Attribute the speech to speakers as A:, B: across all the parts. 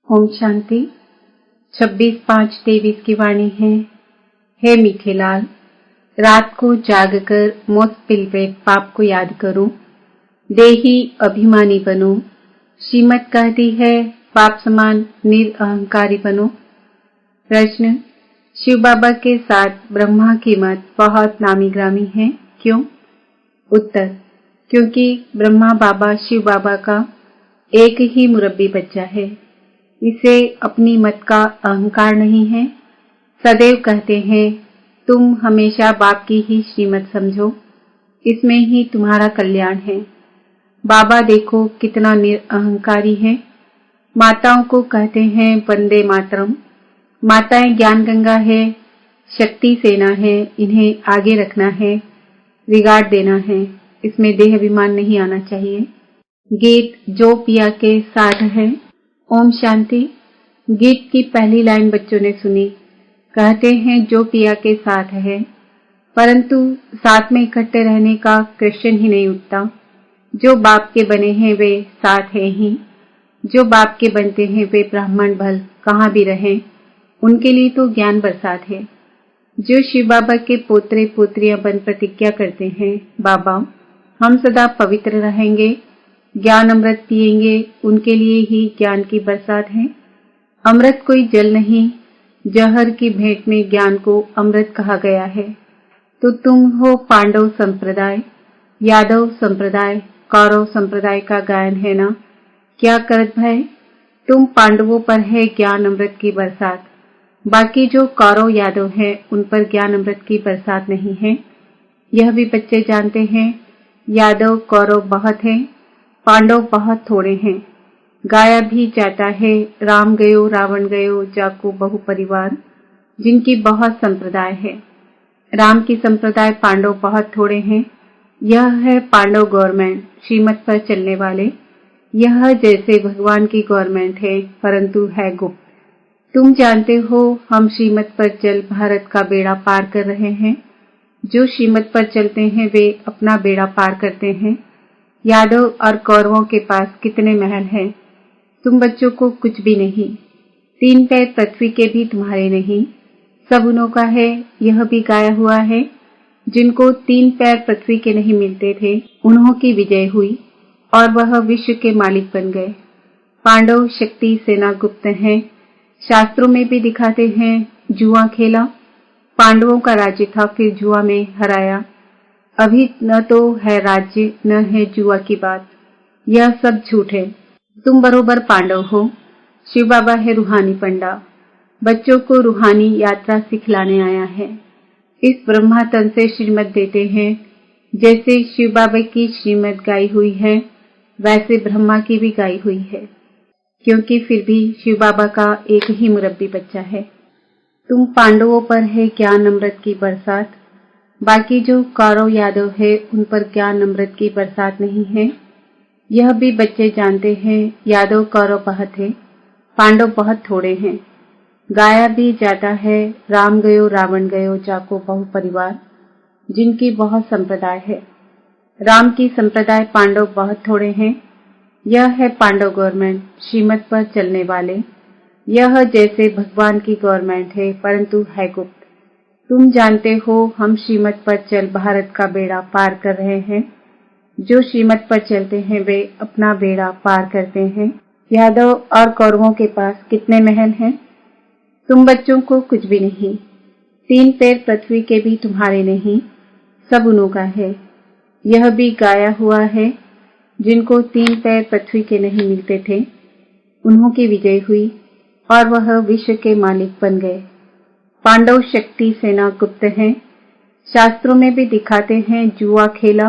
A: ओम शांति। 26/5/23 की वाणी है। हे मीठे लाल, रात को जागकर मौत पिलवे पाप को याद करो, देही अभिमानी बनो। श्रीमत कहती है पाप समान निरअहंकारी बनो। प्रश्न, शिव बाबा के साथ ब्रह्मा की मत बहुत नामी ग्रामी है, क्यों? उत्तर, क्योंकि ब्रह्मा बाबा शिव बाबा का एक ही मुरब्बी बच्चा है। इसे अपनी मत का अहंकार नहीं है। सदैव कहते हैं तुम हमेशा बाप की ही श्रीमत समझो, इसमें ही तुम्हारा कल्याण है। बाबा देखो कितना निरअहंकारी है। माताओं को कहते हैं वंदे मातरम। माताएं ज्ञान गंगा है, शक्ति सेना है, इन्हें आगे रखना है, रिगार्ड देना है, इसमें देह अभिमान नहीं आना चाहिए। गीत जो पिया के साथ है। ओम शांति। गीत की पहली लाइन बच्चों ने सुनी। कहते हैं जो पिया के साथ है, परंतु साथ में इकट्ठे रहने का क्वेश्चन ही नहीं उठता। जो बाप के बने हैं वे साथ हैं ही। जो बाप के बनते हैं वे ब्राह्मण भल कहाँ भी रहें, उनके लिए तो ज्ञान बरसात है। जो शिव बाबा के पोतरे पोत्रियां बन प्रतिज्ञा करते हैं बाबा हम सदा पवित्र रहेंगे, ज्ञान अमृत पिएंगे, उनके लिए ही ज्ञान की बरसात है। अमृत कोई जल नहीं, जहर की भेंट में ज्ञान को अमृत कहा गया है। तो तुम हो पांडव संप्रदाय, यादव संप्रदाय, कौरव संप्रदाय का गायन है ना। क्या करत भय, तुम पांडवों पर है ज्ञान अमृत की बरसात, बाकी जो कौरव यादव हैं उन पर ज्ञान अमृत की बरसात नहीं है। यह भी बच्चे जानते हैं यादव कौरव बहुत हैं, पांडव बहुत थोड़े हैं। गाया भी जाता है राम गयो रावण गयो जाको बहु परिवार, जिनकी बहुत संप्रदाय है। राम की संप्रदाय पांडव बहुत थोड़े हैं। यह है पांडव गवर्नमेंट, श्रीमत पर चलने वाले। यह जैसे भगवान की गवर्नमेंट है, परंतु है गुप्त। तुम जानते हो हम श्रीमत पर चल भारत का बेड़ा पार कर रहे हैं। जो श्रीमत पर चलते हैं वे अपना बेड़ा पार करते हैं। यादव और कौरवों के पास कितने महल हैं, तुम बच्चों को कुछ भी नहीं। 3 पैर पृथ्वी के भी तुम्हारे नहीं, सब उन्हों का है। यह भी गाया हुआ है जिनको 3 पैर पृथ्वी के नहीं मिलते थे, उन्हों की विजय हुई और वह विश्व के मालिक बन गए। पांडव शक्ति सेना गुप्त हैं। शास्त्रों में भी दिखाते हैं जुआ खेला, पांडवों का राज्य था, फिर जुआ में हराया। अभी न तो है राज्य न है जुआ की बात, यह सब झूठ है। तुम बरोबर पांडव हो। शिव बाबा है रूहानी पंडा, बच्चों को रूहानी यात्रा सिखलाने आया है। इस ब्रह्मा तन से श्रीमत देते हैं। जैसे शिव बाबा की श्रीमत गाई हुई है वैसे ब्रह्मा की भी गाई हुई है, क्योंकि फिर भी शिव बाबा का एक ही मुरब्बी बच्चा है। तुम पांडवों पर है ज्ञान अमृत की बरसात, बाकी जो कौरव यादव है उन पर ज्ञान अमृत की बरसात नहीं है। यह भी बच्चे जानते हैं यादव कौरव बहुत है, पांडव बहुत थोड़े हैं। गाया भी जाता है राम गयो रावण गयो जाको बहु परिवार, जिनकी बहुत संप्रदाय है। राम की संप्रदाय पांडव बहुत थोड़े हैं। यह है पांडव गवर्नमेंट, श्रीमत पर चलने वाले। यह जैसे भगवान की गवर्नमेंट है, परंतु है गुप्त। तुम जानते हो हम श्रीमत पर चल भारत का बेड़ा पार कर रहे हैं। जो श्रीमत पर चलते हैं वे अपना बेड़ा पार करते हैं। यादव और कौरवों के पास कितने महल हैं, तुम बच्चों को कुछ भी नहीं। 3 पैर पृथ्वी के भी तुम्हारे नहीं, सब उन्हों का है। यह भी गाया हुआ है जिनको 3 पैर पृथ्वी के नहीं मिलते थे, उन्हों की विजय हुई और वह विश्व के मालिक बन गए। पांडव शक्ति सेना गुप्त हैं। शास्त्रों में भी दिखाते हैं जुआ खेला,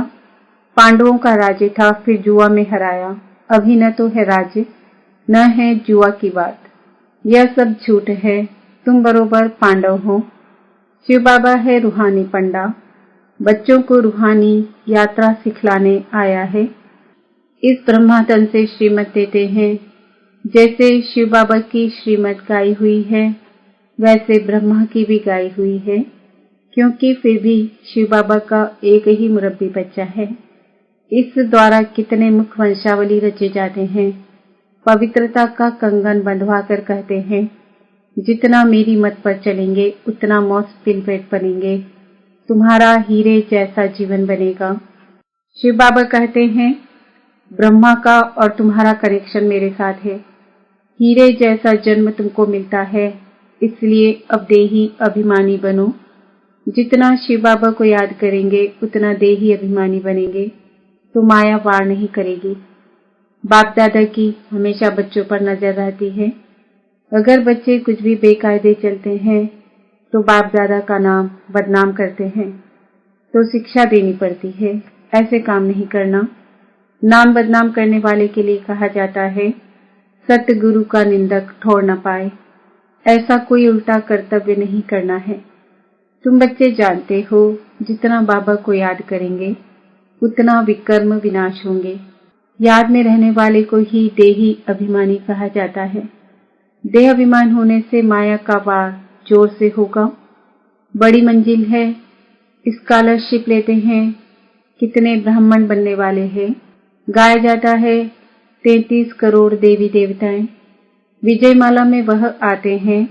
A: पांडवों का राज्य था, फिर जुआ में हराया। अभी न तो है राज्य न है जुआ की बात, यह सब झूठ है। तुम बरोबर पांडव हो। शिव बाबा है रूहानी पंडा, बच्चों को रूहानी यात्रा सिखलाने आया है। इस ब्रह्मातन से श्रीमत देते हैं। जैसे शिव बाबा की श्रीमत गाई हुई है वैसे ब्रह्मा की भी गाई हुई है, क्योंकि फिर भी शिव बाबा का एक ही मुरब्बी बच्चा है। इस द्वारा कितने मुख वंशावली रचे जाते हैं। पवित्रता का कंगन बंधवा कर कहते हैं, जितना मेरी मत पर चलेंगे उतना मोस्ट पिलपेट बनेंगे, तुम्हारा हीरे जैसा जीवन बनेगा। शिव बाबा कहते हैं, ब्रह्मा का और तुम्हारा कनेक्शन मेरे साथ है। हीरे जैसा जन्म तुमको मिलता है, इसलिए अब देही अभिमानी बनो। जितना शिव बाबा को याद करेंगे उतना देही अभिमानी बनेंगे, तो माया वार नहीं करेगी। बाप दादा की हमेशा बच्चों पर नजर रहती है। अगर बच्चे कुछ भी बेकायदे चलते हैं तो बाप दादा का नाम बदनाम करते हैं, तो शिक्षा देनी पड़ती है, ऐसे काम नहीं करना। नाम बदनाम करने वाले के लिए कहा जाता है, सतगुरु का निंदक ठोर न पाए। ऐसा कोई उल्टा कर्तव्य नहीं करना है। तुम बच्चे जानते हो, जितना बाबा को याद करेंगे उतना विकर्म विनाश होंगे। याद में रहने वाले को ही देही अभिमानी कहा जाता है। देह अभिमान होने से माया का वार जोर से होगा। बड़ी मंजिल है, स्कॉलरशिप लेते हैं, कितने ब्राह्मण बनने वाले हैं। गाया जाता है 33 करोड़ देवी देवताएं। विजयमाला में वह आते हैं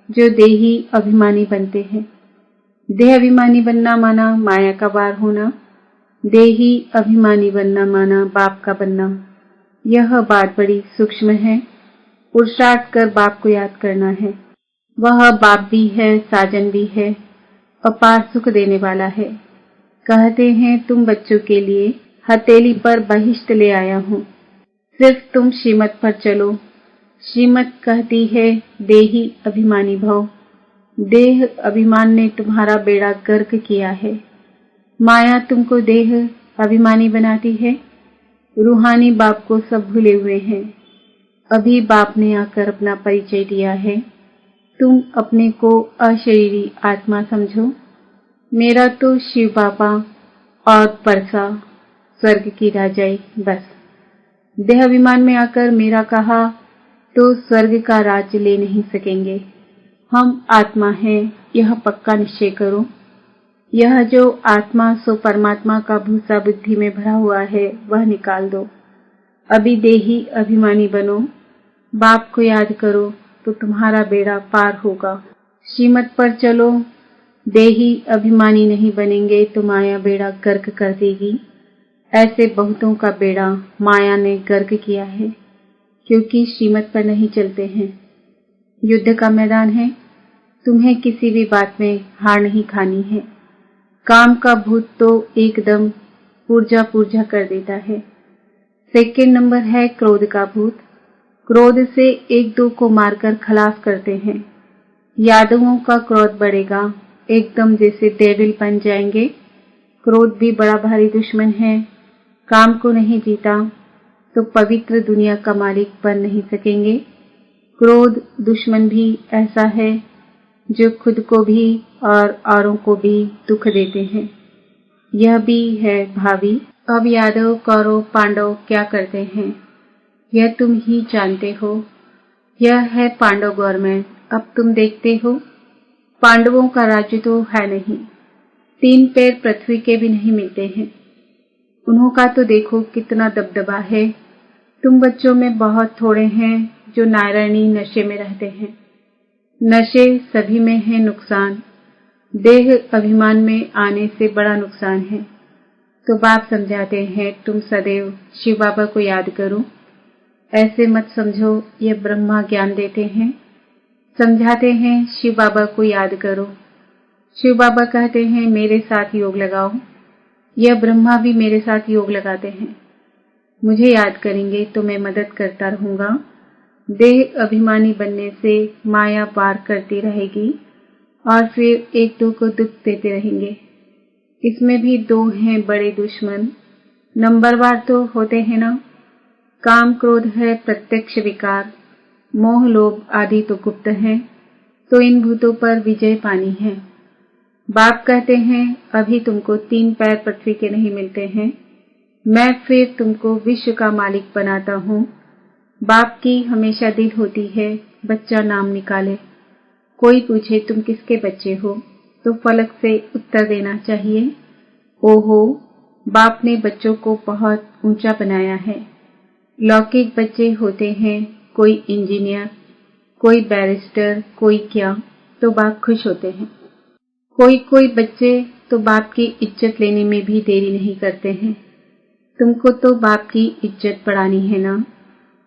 A: जो देही अभिमानी बनते हैं। देह अभिमानी बनना माना माया का वार होना, देही अभिमानी बनना माना बाप का बनना। यह बात बड़ी सूक्ष्म है। पुरुषार्थ कर बाप को याद करना है। वह बाप भी है, साजन भी है, अपार सुख देने वाला है। कहते हैं, तुम बच्चों के लिए हथेली पर बहिष्ट ले आया हूँ, सिर्फ तुम श्रीमत पर चलो। श्रीमत कहती है, देही अभिमानी भव। देह अभिमान ने तुम्हारा बेड़ा गर्क किया है। माया तुमको देह अभिमानी बनाती है। रूहानी बाप को सब भूले हुए हैं। अभी बाप ने आकर अपना परिचय दिया है। तुम अपने को अशरीरी आत्मा समझो। मेरा तो शिव बाबा और परसा स्वर्ग की राजाई बस। देह अभिमान में आकर मेरा कहा तो स्वर्ग का राज्य ले नहीं सकेंगे। हम आत्मा हैं, यह पक्का निश्चय करो। यह जो आत्मा सो परमात्मा का भूसा बुद्धि में भरा हुआ है, वह निकाल दो। अभी देही अभिमानी बनो। बाप को याद करो तो तुम्हारा बेड़ा पार होगा। श्रीमत पर चलो। देही अभिमानी नहीं बनेंगे तो माया बेड़ा गर्क कर देगी। ऐसे बहुतों का बेड़ा माया ने गर्क किया है, क्योंकि श्रीमत पर नहीं चलते हैं। युद्ध का मैदान है, तुम्हें किसी भी बात में हार नहीं खानी है। काम का भूत तो एकदम पूर्जा पूर्जा कर देता है। सेकंड नंबर है क्रोध का भूत। क्रोध से एक दो को मारकर खलास करते हैं। यादवों का क्रोध बढ़ेगा, एकदम जैसे डेविल बन जाएंगे। क्रोध भी बड़ा भारी दुश्मन है। काम को नहीं जीता तो पवित्र दुनिया का मालिक बन नहीं सकेंगे। क्रोध दुश्मन भी ऐसा है जो खुद को भी और औरों को भी दुख देते हैं। यह भी है भावी। अब यादव कौरव पांडव क्या करते हैं, यह तुम ही जानते हो। यह है पांडव गवर्नमेंट। अब तुम देखते हो, पांडवों का राज्य तो है नहीं, 3 पैर पृथ्वी के भी नहीं मिलते हैं। उन्हों का तो देखो कितना दबदबा है। तुम बच्चों में बहुत थोड़े हैं जो नारायणी नशे में रहते हैं। नशे सभी में है नुकसान। देह अभिमान में आने से बड़ा नुकसान है। तो बाप समझाते हैं, तुम सदैव शिव बाबा को याद करो। ऐसे मत समझो ये ब्रह्मा ज्ञान देते हैं। समझाते हैं शिव बाबा को याद करो। शिव बाबा कहते हैं मेरे साथ योग लगाओ। यह ब्रह्मा भी मेरे साथ योग लगाते हैं। मुझे याद करेंगे तो मैं मदद करता रहूंगा। देह अभिमानी बनने से माया वार करती रहेगी और फिर एक दो को दुख देते रहेंगे। इसमें भी 2 हैं बड़े दुश्मन। नंबरवार तो होते हैं ना। काम क्रोध है प्रत्यक्ष विकार, मोह लोभ आदि तो गुप्त हैं। तो इन भूतों पर विजय पानी है। बाप कहते हैं अभी तुमको 3 पैर पृथ्वी के नहीं मिलते हैं। मैं फिर तुमको विश्व का मालिक बनाता हूँ। बाप की हमेशा दिल होती है बच्चा नाम निकाले। कोई पूछे तुम किसके बच्चे हो तो फलक से उत्तर देना चाहिए, ओहो बाप ने बच्चों को बहुत ऊंचा बनाया है। लौकिक बच्चे होते हैं, कोई इंजीनियर, कोई बैरिस्टर, कोई क्या, तो बाप खुश होते हैं। कोई कोई बच्चे तो बाप की इज्जत लेने में भी देरी नहीं करते हैं। तुमको तो बाप की इज्जत बढ़ानी है ना।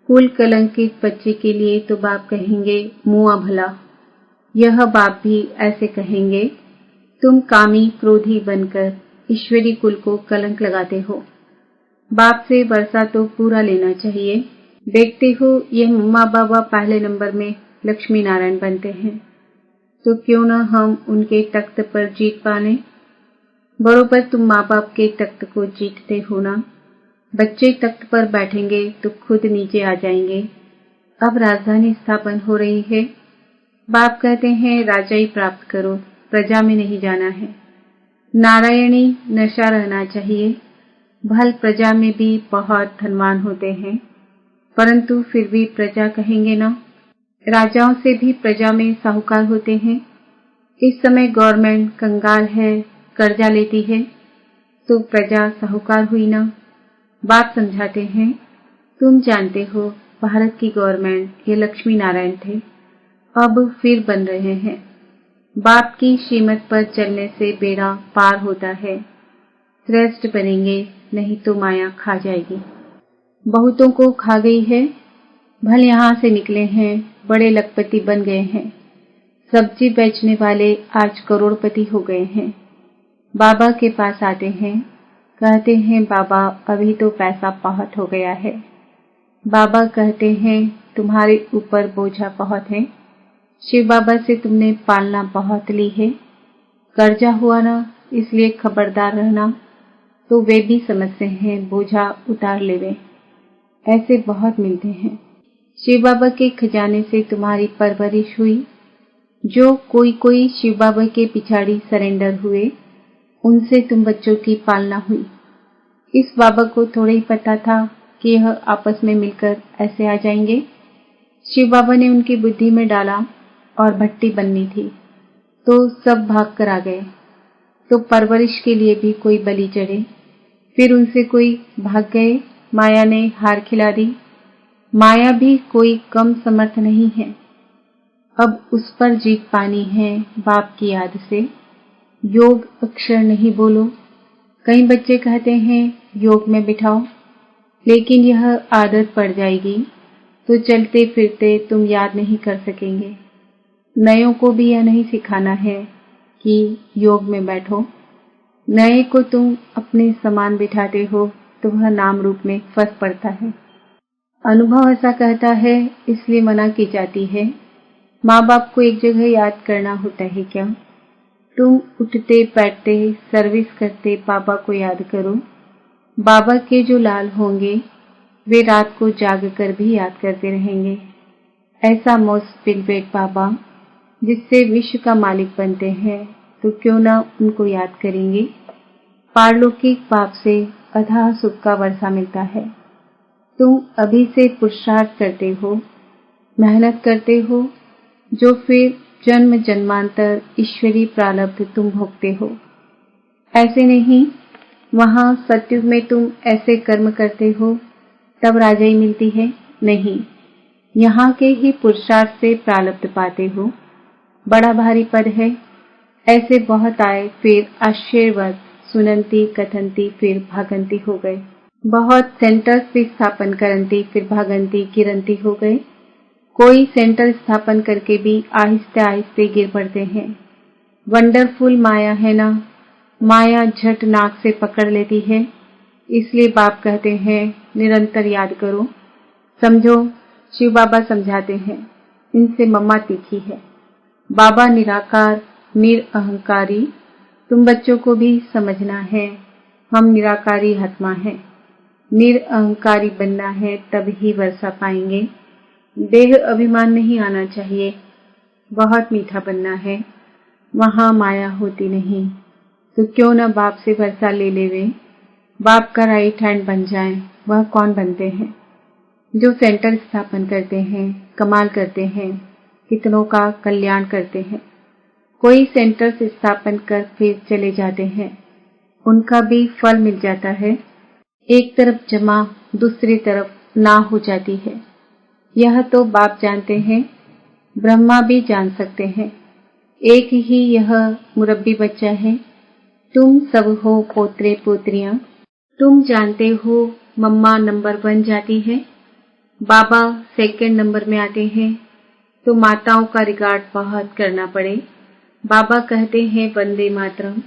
A: कुल कलंकित बच्चे के लिए तो बाप कहेंगे मुआ भला। यह बाप भी ऐसे कहेंगे, तुम कामी क्रोधी बनकर ईश्वरी कुल को कलंक लगाते हो। बाप से वर्षा तो पूरा लेना चाहिए। देखते हो ये मम्मा बाबा पहले नंबर में लक्ष्मी नारायण बनते हैं, तो क्यों न हम उनके तख्त पर जीत पाने। बरोबर तुम माँ बाप के तख्त को जीतते हो ना। बच्चे तख्त पर बैठेंगे तो खुद नीचे आ जाएंगे। अब राजधानी स्थापन हो रही है। बाप कहते हैं राजाई प्राप्त करो, प्रजा में नहीं जाना है। नारायणी नशा रहना चाहिए। भल प्रजा में भी बहुत धनवान होते हैं, परंतु फिर भी प्रजा कहेंगे ना। राजाओं से भी प्रजा में साहूकार होते हैं। इस समय गवर्नमेंट कंगाल है, कर्जा लेती है, तो प्रजा साहूकार हुई ना। बाप समझाते हैं, तुम जानते हो भारत की गवर्नमेंट ये लक्ष्मी नारायण थे, अब फिर बन रहे हैं। बाप की श्रीमत पर चलने से बेड़ा पार होता है। श्रेष्ठ बनेंगे, नहीं तो माया खा जाएगी। बहुतों को खा गई है। भले यहाँ से निकले हैं, बड़े लखपति बन गए हैं। सब्जी बेचने वाले आज करोड़पति हो गए हैं। बाबा के पास आते हैं, कहते हैं बाबा अभी तो पैसा बहुत हो गया है। बाबा कहते हैं तुम्हारे ऊपर बोझा बहुत है। शिव बाबा से तुमने पालना बहुत ली है, कर्जा हुआ ना, इसलिए खबरदार रहना। तो वे भी समझते हैं बोझा उतार लेवे। ऐसे बहुत मिलते हैं। शिव बाबा के खजाने से तुम्हारी परवरिश हुई। जो कोई कोई शिव बाबा के पिछाड़ी सरेंडर हुए, उनसे तुम बच्चों की पालना हुई। इस बाबा को थोड़ा ही पता था कि यह आपस में मिलकर ऐसे आ जाएंगे। शिव बाबा ने उनकी बुद्धि में डाला और भट्टी बननी थी, तो सब भाग कर आ गए। तो परवरिश के लिए भी कोई बलि चढ़े, फिर उनसे कोई भाग गए, माया ने हार खिला दी। माया भी कोई कम समर्थ नहीं है। अब उस पर जीत पानी है बाप की याद से। योग अक्षर नहीं बोलो। कई बच्चे कहते हैं योग में बिठाओ, लेकिन यह आदत पड़ जाएगी तो चलते फिरते तुम याद नहीं कर सकेंगे। नयों को भी यह नहीं सिखाना है कि योग में बैठो। नए को तुम अपने समान बिठाते हो तो वह नाम रूप में फंस पड़ता है। अनुभव ऐसा कहता है, इसलिए मना की जाती है। माँ बाप को एक जगह याद करना होता है क्या? तुम उठते बैठते सर्विस करते बाबा को याद करो। बाबा के जो लाल होंगे वे रात को जाग कर भी याद करते रहेंगे। ऐसा मोस्ट पिलवेट बाबा जिससे विश्व का मालिक बनते हैं, तो क्यों ना उनको याद करेंगे। पारलौकिक बाप से अथाह सुख का वर्षा मिलता है। तुम अभी से पुरुषार्थ करते हो, मेहनत करते हो, जो फिर जन्म जन्मांतर ईश्वरी प्रारब्ध तुम भोगते हो। ऐसे नहीं वहां सत्युग में तुम ऐसे कर्म करते हो तब राजाई मिलती है, नहीं, यहाँ के ही पुरुषार्थ से प्रारब्ध पाते हो। बड़ा भारी पद है। ऐसे बहुत आए, फिर आश्चर्यवत सुनंती कथंती फिर भागंती हो गए। बहुत सेंटर्स भी स्थापन करंती फिर भागंती गिरंती हो गए। कोई सेंटर स्थापन करके भी आहिस्ते आहिस्ते गिर पड़ते हैं। वंडरफुल माया है ना। माया झट नाक से पकड़ लेती है। इसलिए बाप कहते हैं निरंतर याद करो। समझो, शिव बाबा समझाते हैं, इनसे मम्मा तीखी है। बाबा निराकार निरअहंकारी। तुम बच्चों को भी समझना है, हम निराकारी आत्मा हैं। निरअहंकारी बनना है तब ही वर्षा पाएंगे। देह अभिमान नहीं आना चाहिए। बहुत मीठा बनना है, वहां माया होती नहीं। तो क्यों न बाप से वर्षा ले लेवे। बाप का राइट हैंड बन जाए। वह कौन बनते हैं? जो सेंटर स्थापन करते हैं, कमाल करते हैं, कितनों का कल्याण करते हैं। कोई सेंटर स्थापन कर फिर चले जाते हैं, उनका भी फल मिल जाता है। एक तरफ जमा, दूसरी तरफ ना हो जाती है। यह तो बाप जानते हैं, ब्रह्मा भी जान सकते हैं। एक ही यह मुरब्बी बच्चा है। तुम सब हो पोतरे पोतरियां। तुम जानते हो मम्मा नंबर 1 जाती है, बाबा सेकंड नंबर में आते हैं, तो माताओं का रिकॉर्ड बहुत करना पड़े। बाबा कहते हैं वंदे मातरम,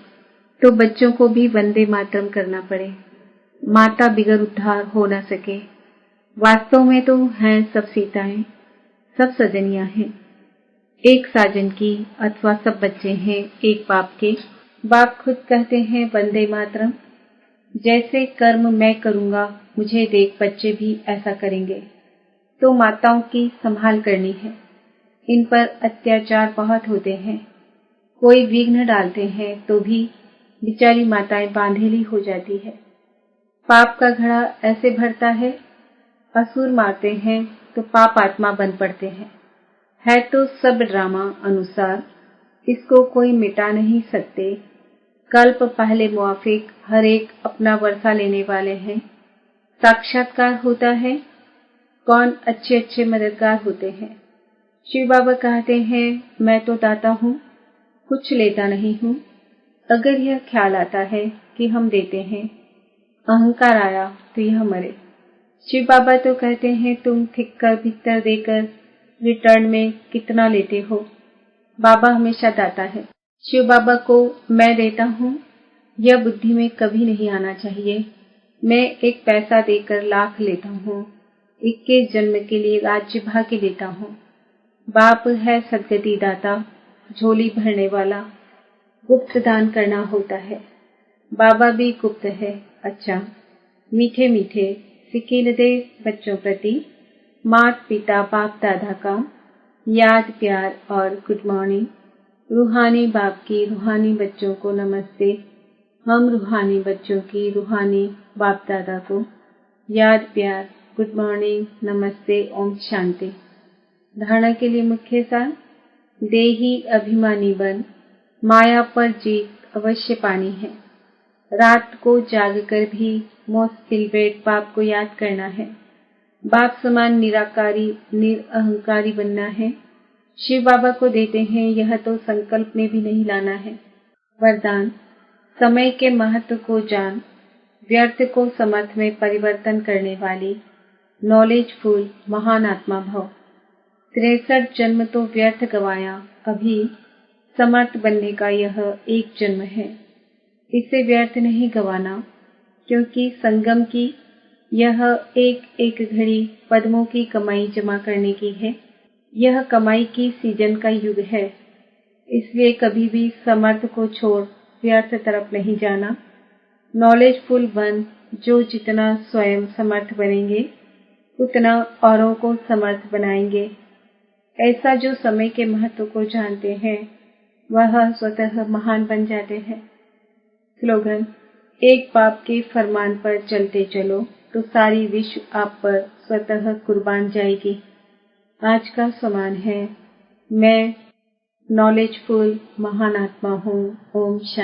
A: तो बच्चों को भी वंदे मातरम करना पड़े। माता बिगर उद्धार हो न सके। वास्तव में तो हैं सब सीताएं, सब सजनियां हैं, एक साजन की, अथवा सब बच्चे हैं एक बाप के। बाप खुद कहते हैं वंदे मातरम। जैसे कर्म मैं करूंगा, मुझे देख बच्चे भी ऐसा करेंगे। तो माताओं की संभाल करनी है। इन पर अत्याचार बहुत होते हैं। कोई विघ्न डालते हैं तो भी बेचारी माताएं बांधेली हो जाती है। पाप का घड़ा ऐसे भरता है, असुर मारते हैं तो पाप आत्मा बन पड़ते हैं। है तो सब ड्रामा अनुसार, इसको कोई मिटा नहीं सकते। कल्प पहले मुआफिक हर एक अपना वर्षा लेने वाले हैं। साक्षात्कार होता है, कौन अच्छे अच्छे मददगार होते हैं। शिव बाबा कहते हैं मैं तो दाता हूँ, कुछ लेता नहीं हूँ। अगर यह ख्याल आता है कि हम देते हैं, अहंकार आया तो यह मरे। शिव बाबा तो कहते हैं तुम थिक्कर भिक्कर देकर रिटर्न में कितना लेते हो। बाबा हमेशा दाता है। शिव बाबा को मैं देता हूँ, यह बुद्धि में कभी नहीं आना चाहिए। मैं एक पैसा देकर लाख लेता हूँ, 21 जन्म के लिए राज्य भाग्य लेता हूँ। बाप है सदगति दाता, झोली भरने वाला, गुप्त दान करना होता है। बाबा भी गुप्त है। अच्छा, मीठे मीठे सिकील दे बच्चों प्रति माता पिता बाप दादा का याद प्यार और गुड मॉर्निंग। रूहानी बाप की रूहानी बच्चों को नमस्ते। हम रूहानी बच्चों की रूहानी बाप दादा को याद प्यार गुड मॉर्निंग नमस्ते ओम शांति। धारणा के लिए मुख्य सार, देही अभिमानी बन माया पर जीत अवश्य पानी है। रात को जागकर भी मोस्ट पिलवेट बाप को याद करना है। बाप समान निराकारी निरअहंकारी बनना है। शिव बाबा को देते हैं, यह तो संकल्प में भी नहीं लाना है। वरदान, समय के महत्व को जान, व्यर्थ को समर्थ में परिवर्तन करने वाली नॉलेजफुल महान आत्मा भव। 63 जन्म तो व्यर्थ गवाया, अभी समर्थ बनने का यह एक जन्म है। इसे व्यर्थ नहीं गवाना, क्योंकि संगम की यह एक एक घड़ी पद्मों की कमाई जमा करने की है। यह कमाई की सीजन का युग है, इसलिए कभी भी समर्थ को छोड़ व्यर्थ तरफ नहीं जाना। नॉलेजफुल बन, जो जितना स्वयं समर्थ बनेंगे उतना औरों को समर्थ बनाएंगे। ऐसा जो समय के महत्व को जानते हैं, वह स्वतः महान बन जाते हैं। स्लोगन, एक बाप के फरमान पर चलते चलो तो सारी विश्व आप पर स्वतः कुर्बान जाएगी। आज का समान है, मैं नॉलेजफुल महान आत्मा हूँ। ओम शांति।